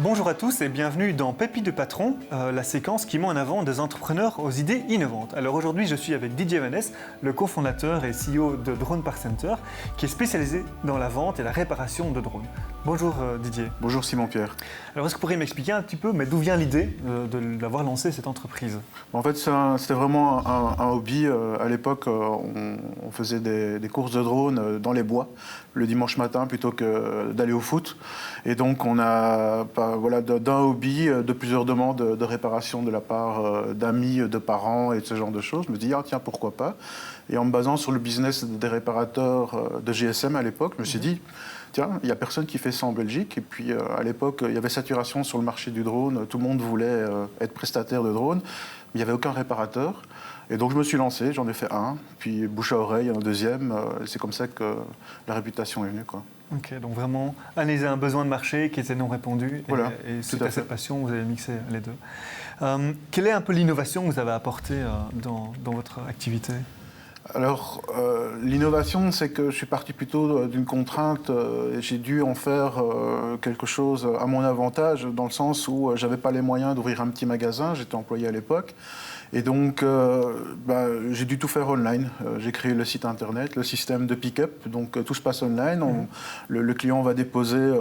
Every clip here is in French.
Bonjour à tous et bienvenue dans Pépites de Patron, la séquence qui met en avant des entrepreneurs aux idées innovantes. Alors aujourd'hui, je suis avec Didier Vanès, le cofondateur et CEO de Drone Parts Center, qui est spécialisé dans la vente et la réparation de drones. Bonjour Didier. Bonjour Simon-Pierre. Alors est-ce que vous pourriez m'expliquer un petit peu d'où vient l'idée d'avoir lancé cette entreprise? En fait, c'était vraiment un hobby. À l'époque, on faisait des courses de drones dans les bois le dimanche matin plutôt que d'aller au foot. Et donc, on a d'un hobby, de plusieurs demandes de réparation de la part d'amis, de parents et de ce genre de choses. Je me dis, tiens, pourquoi pas? Et en me basant sur le business des réparateurs de GSM à l'époque, je me suis dit, tiens, il n'y a personne qui fait ça en Belgique. Et puis, à l'époque, il y avait saturation sur le marché du drone. Tout le monde voulait être prestataire de drone. Mais il n'y avait aucun réparateur. Et donc, je me suis lancé. J'en ai fait un. Puis, bouche à oreille, un deuxième. C'est comme ça que la réputation est venue, quoi. Ok, donc vraiment analyser un besoin de marché qui était non répondu. Voilà, et suite à cette passion, vous avez mixé les deux. Quelle est un peu l'innovation que vous avez apportée dans votre activité ? Alors, l'innovation, c'est que je suis parti plutôt d'une contrainte et j'ai dû en faire quelque chose à mon avantage, dans le sens où je n'avais pas les moyens d'ouvrir un petit magasin, j'étais employé à l'époque. Et donc, j'ai dû tout faire online. J'ai créé le site internet, le système de pick-up, donc tout se passe online. Le client va déposer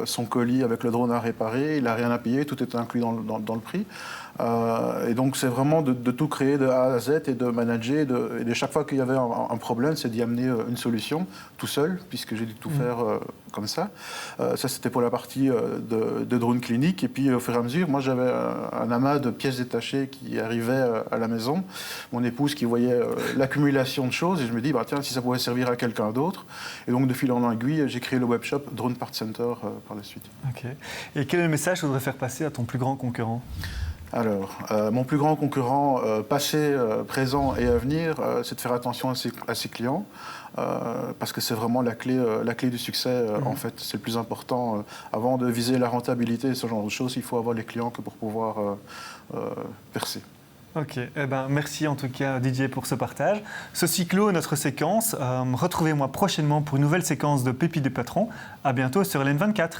son colis avec le drone à réparer, il n'a rien à payer, tout est inclus dans le prix. Et donc, c'est vraiment de tout créer de A à Z et de manager. Et de chaque fois qu'il y avait un problème, c'est d'y amener une solution tout seul, puisque j'ai dû tout faire comme ça. Ça, c'était pour la partie de drone clinique. Et puis, au fur et à mesure, moi, j'avais un amas de pièces détachées qui arrivaient à la maison. Mon épouse qui voyait l'accumulation de choses. Et je me dis, tiens, si ça pouvait servir à quelqu'un d'autre. Et donc, de fil en aiguille, j'ai créé le webshop Drone Parts Center par la suite. Ok. Et quel est le message que tu voudrais faire passer à ton plus grand concurrent ? Alors, mon plus grand concurrent passé, présent et à venir, c'est de faire attention à ses clients, parce que c'est vraiment la clé du succès. En fait, c'est le plus important. Avant de viser la rentabilité et ce genre de choses, il faut avoir les clients pour pouvoir percer. Ok, merci en tout cas Didier pour ce partage. Ceci clôt notre séquence. Retrouvez-moi prochainement pour une nouvelle séquence de Pépites de Patron. À bientôt sur LN24.